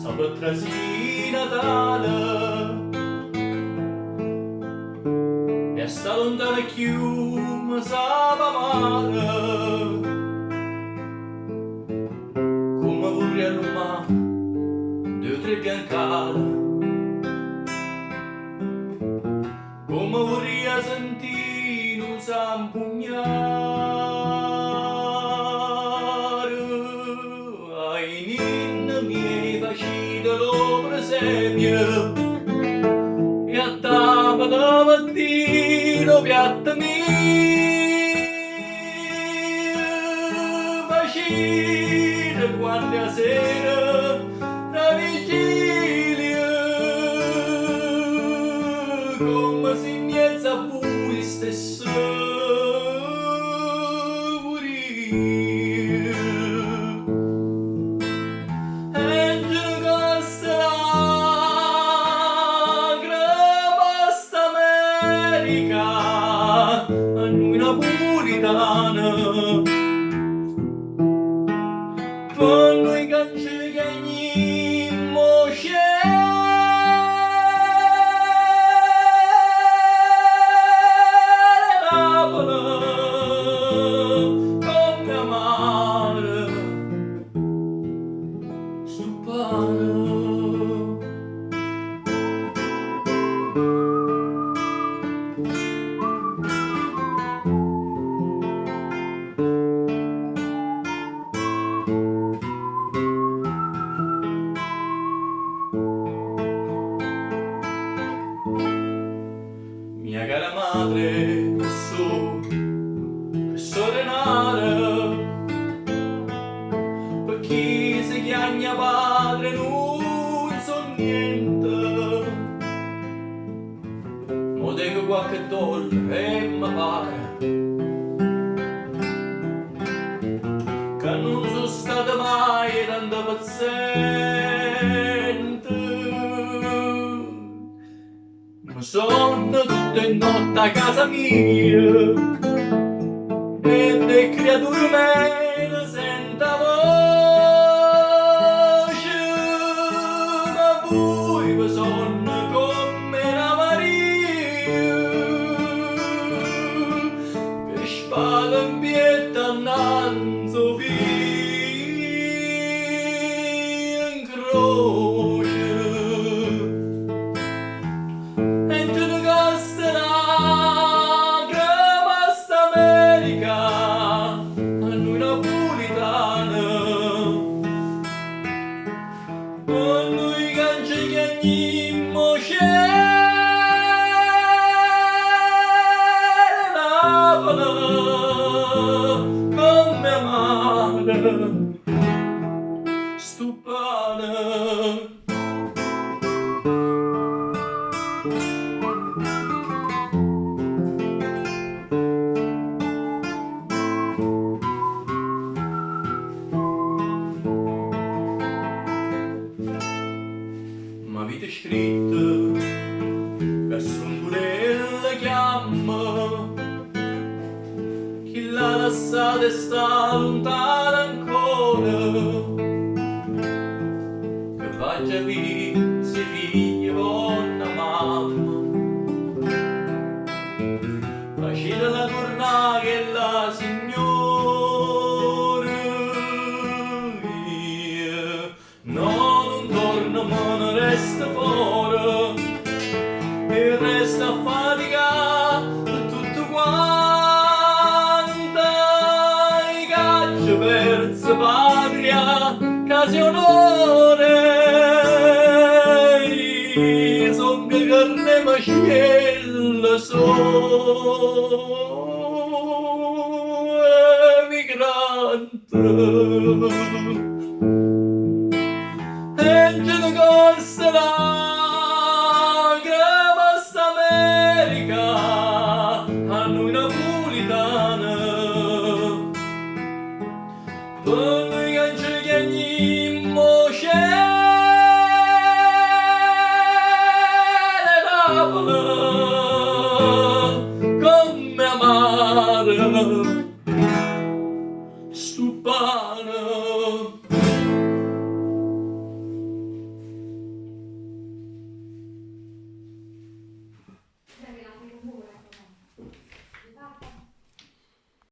sta per trasì Natale e sta lontana chiuma sa mare come vorrei all'umà due o tre biancale come vorrei sentire un sampugnare ai ninni miei facite lo presepio e a tavola mattino piatta mia facite quando a sera tra vigilia come se miezza voi stesso morire e giù costa grama sta America a noi napolitana per noi canci che agnimmo mia cara madre, che so denaro, per chi si chiama padre non so niente, mo dico qualche dollaro e mi pare che non sono stata mai tanto paziente. Sono tutte notte a casa mia e le creature me ne senta voce, ma voi vi sono come la Maria che spada in pietà innanzi via in croce. Noi canci che agnimmo Napoli come amare stupane. M'avete scritto che son pure la chiama chi l'ha lasciata e sta lontana ancora che faccia via se figlia buona mamma facile la tornare che la signora no non non resta fuori e resta a fatica tutto quanto i caccia verso patria casi onore son che carne mascella sono emigrante e giù costa la grama sta America a noi napolitana per noi canci che agnimmo Napoli come amare